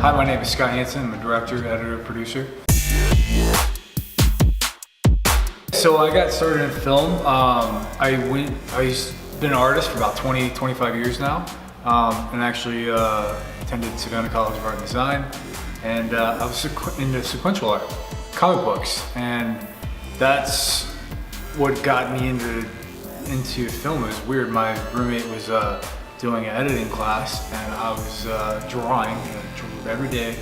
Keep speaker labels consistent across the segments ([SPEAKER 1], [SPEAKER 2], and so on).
[SPEAKER 1] Hi, my name is Scott Hansen. I'm a director, editor, producer. So I got started in film. I've been an artist for about 25 years now, and actually attended Savannah College of Art and Design, and I was into sequential art, comic books, and that's what got me into film. It was weird. My roommate was doing an editing class, and I was drawing every day,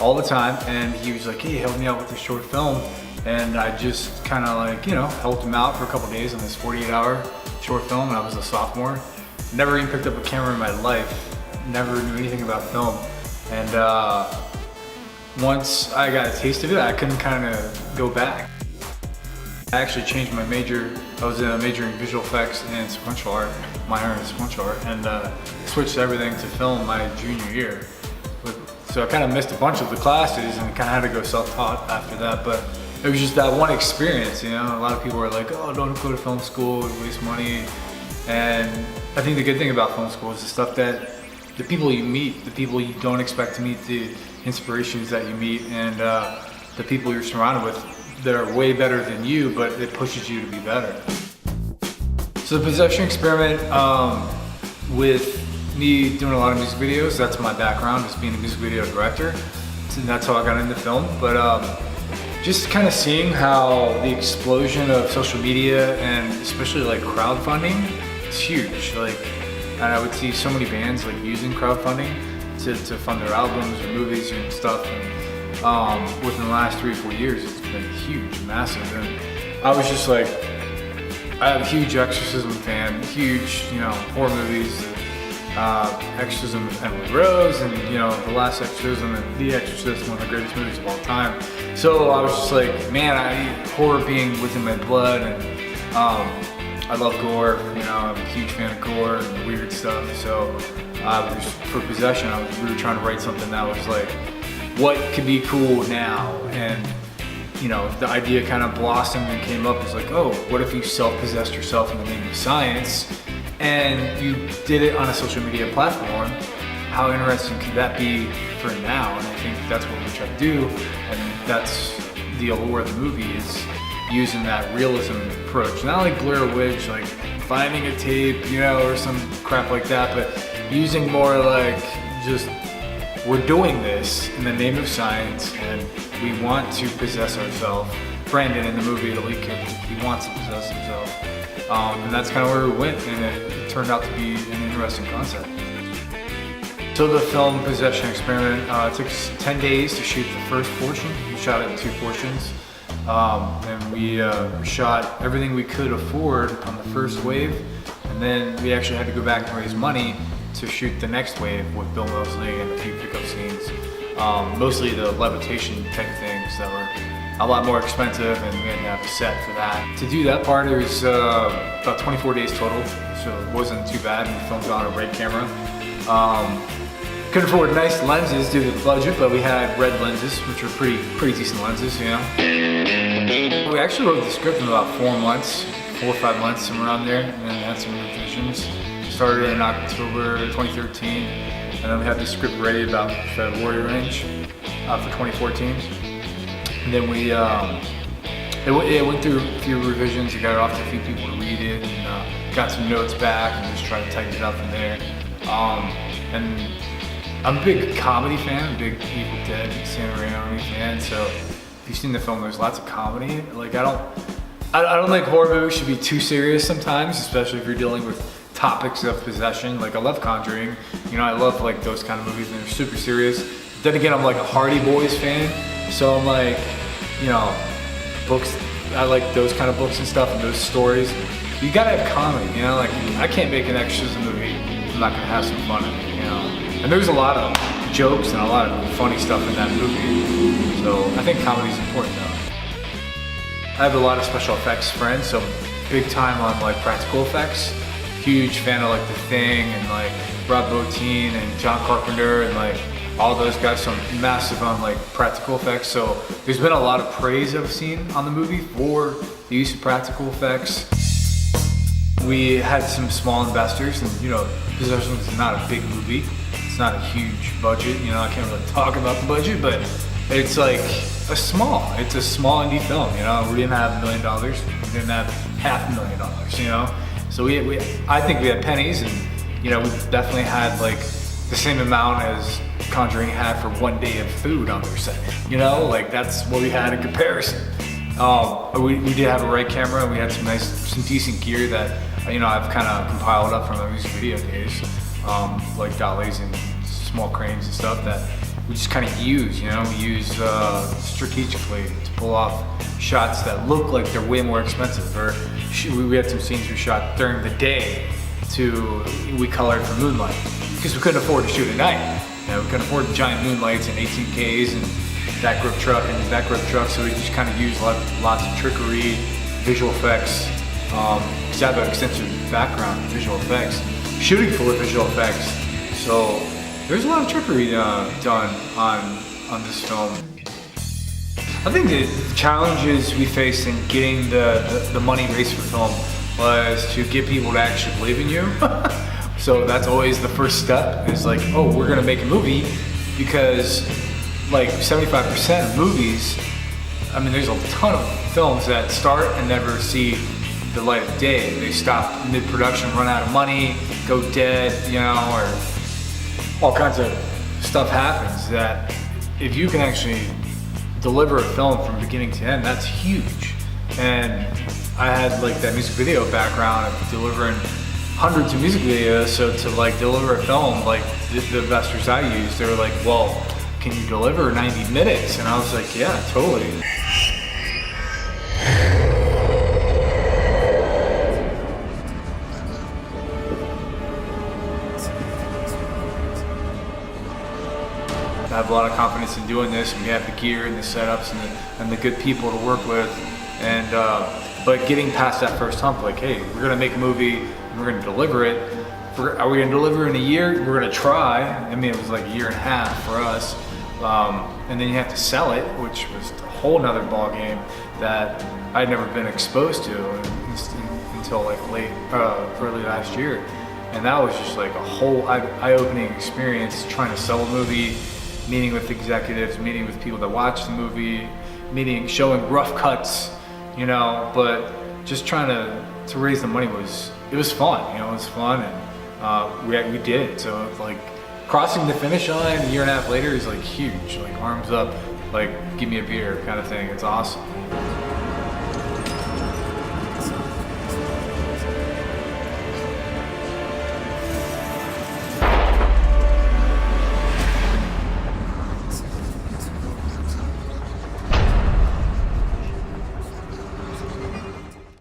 [SPEAKER 1] all the time, and he was like, hey, help me out with this short film. And I just kind of like, helped him out for a couple days on this 48-hour short film, and I was a sophomore. Never even picked up a camera in my life, never knew anything about film. And once I got a taste of it, I couldn't kind of go back. I actually changed my major. I was majoring in visual effects and sequential art, minor in sequential art, and switched everything to film my junior year. So I kind of missed a bunch of the classes and kind of had to go self-taught after that. But it was just that one experience, A lot of people were like, oh, don't go to film school, you waste money. And I think the good thing about film school is the stuff that the people you meet, the people you don't expect to meet, the inspirations that you meet, and the people you're surrounded with that are way better than you, but it pushes you to be better. So the possession experiment, with me doing a lot of music videos, that's my background, is being a music video director. And that's how I got into film. But just kind of seeing how the explosion of social media and especially like crowdfunding is huge. And I would see so many bands like using crowdfunding to fund their albums or movies and stuff. And within the last 3 or 4 years, it's been huge, massive. And I was just like, I am a huge Exorcism fan, huge, horror movies. Exorcism of Emily Rose, and The Last Exorcism and The Exorcist, one of the greatest movies of all time. So I was just like, man, horror being within my blood, and I love gore. I'm a huge fan of gore and weird stuff. So for Possession, we were trying to write something that was like, what could be cool now? And the idea kind of blossomed and came up. It's like, oh, what if you self-possessed yourself in the name of science? And you did it on a social media platform. How interesting could that be for now? And I think that's what we try to do, and that's the allure of the movie, is using that realism approach. Not like Blair Witch, like finding a tape, or some crap like that, but using more like just, we're doing this in the name of science, and we want to possess ourselves. Brandon in the movie, the lead character, he wants to possess himself. And that's kind of where we went, and it turned out to be an interesting concept. So the film Possession Experiment, it took us 10 days to shoot the first portion. We shot it in 2 portions. And we shot everything we could afford on the first wave, and then we actually had to go back and raise money to shoot the next wave with Bill Moseley and a few pickup scenes. Mostly the levitation type things that were a lot more expensive, and we had to have a set for that. To do that part, it was about 24 days total, so it wasn't too bad. We filmed on a RED camera. Couldn't afford nice lenses due to the budget, but we had RED lenses, which were pretty decent lenses, We actually wrote the script in about 4 months, 4 or 5 months, somewhere around there, and had some revisions. Started in October 2013, and then we had the script ready about February range for 2014. And then we, it went through a few revisions. We got it off to a few people to read it, and got some notes back, and just tried to tighten it up from there. And I'm a big comedy fan, a big Evil Dead, San Raimi fan. So if you've seen the film, there's lots of comedy. Like I don't think horror movies should be too serious sometimes, especially if you're dealing with topics of possession. Like I love Conjuring, I love like those kind of movies, and they're super serious. Then again, I'm like a Hardy Boys fan. So I'm like, books, I like those kind of books and stuff and those stories. You gotta have comedy, like I can't make an Exorcism movie, I'm not gonna have some fun in it, And there's a lot of jokes and a lot of funny stuff in that movie. So I think comedy's important though. I have a lot of special effects friends, so big time on like practical effects. Huge fan of like The Thing and like Rob Bottin and John Carpenter and like all those guys, so massive on like practical effects. So there's been a lot of praise I've seen on the movie for the use of practical effects. We had some small investors, and Possession is not a big movie. It's not a huge budget, you know, I can't really talk about the budget, but it's like it's a small indie film, you know. We didn't have $1 million, we didn't have $500,000, you know. So I think we had pennies, and you know, we definitely had like the same amount as Conjuring had for one day of food on their set, you know, like that's what we had in comparison. We did have a right camera, and we had some decent gear that, you know, I've kind of compiled up from my music video days, like dollies and small cranes and stuff that we just kind of use, you know, we use strategically to pull off shots that look like they're way more expensive. Or we had some scenes we shot during the day we colored for moonlight because we couldn't afford to shoot at night. You know, we couldn't afford the giant moonlights and 18Ks and that grip truck and that grip truck, so we just kind of used lots of trickery, visual effects. Because I have an extensive background in visual effects, shooting full of visual effects. So there's a lot of trickery done on this film. I think the challenges we faced in getting the money raised for film was to get people to actually believe in you. So that's always the first step, is like, oh, we're gonna make a movie, because like 75% of movies, I mean, there's a ton of films that start and never see the light of day. They stop mid-production, run out of money, go dead, you know, or all kinds of stuff happens. That if you can actually deliver a film from beginning to end, that's huge. And I had like that music video background of delivering hundreds of music videos, so to like deliver a film, like the investors I used, they were like, well, can you deliver 90 minutes? And I was like, yeah, totally. I have a lot of confidence in doing this, and we have the gear and the setups and the good people to work with, and but getting past that first hump, like, hey, we're gonna make a movie, and we're gonna deliver it. Are we gonna deliver in a year? We're gonna try. I mean, it was like a year and a half for us, and then you have to sell it, which was a whole nother ball game that I'd never been exposed to until like early last year, and that was just like a whole eye-opening experience, trying to sell a movie. Meeting with executives, meeting with people that watch the movie, showing rough cuts, you know, but just trying to raise the money was fun, you know, it was fun, and we did it. So like crossing the finish line a year and a half later is like huge, like arms up, like give me a beer kind of thing. It's awesome.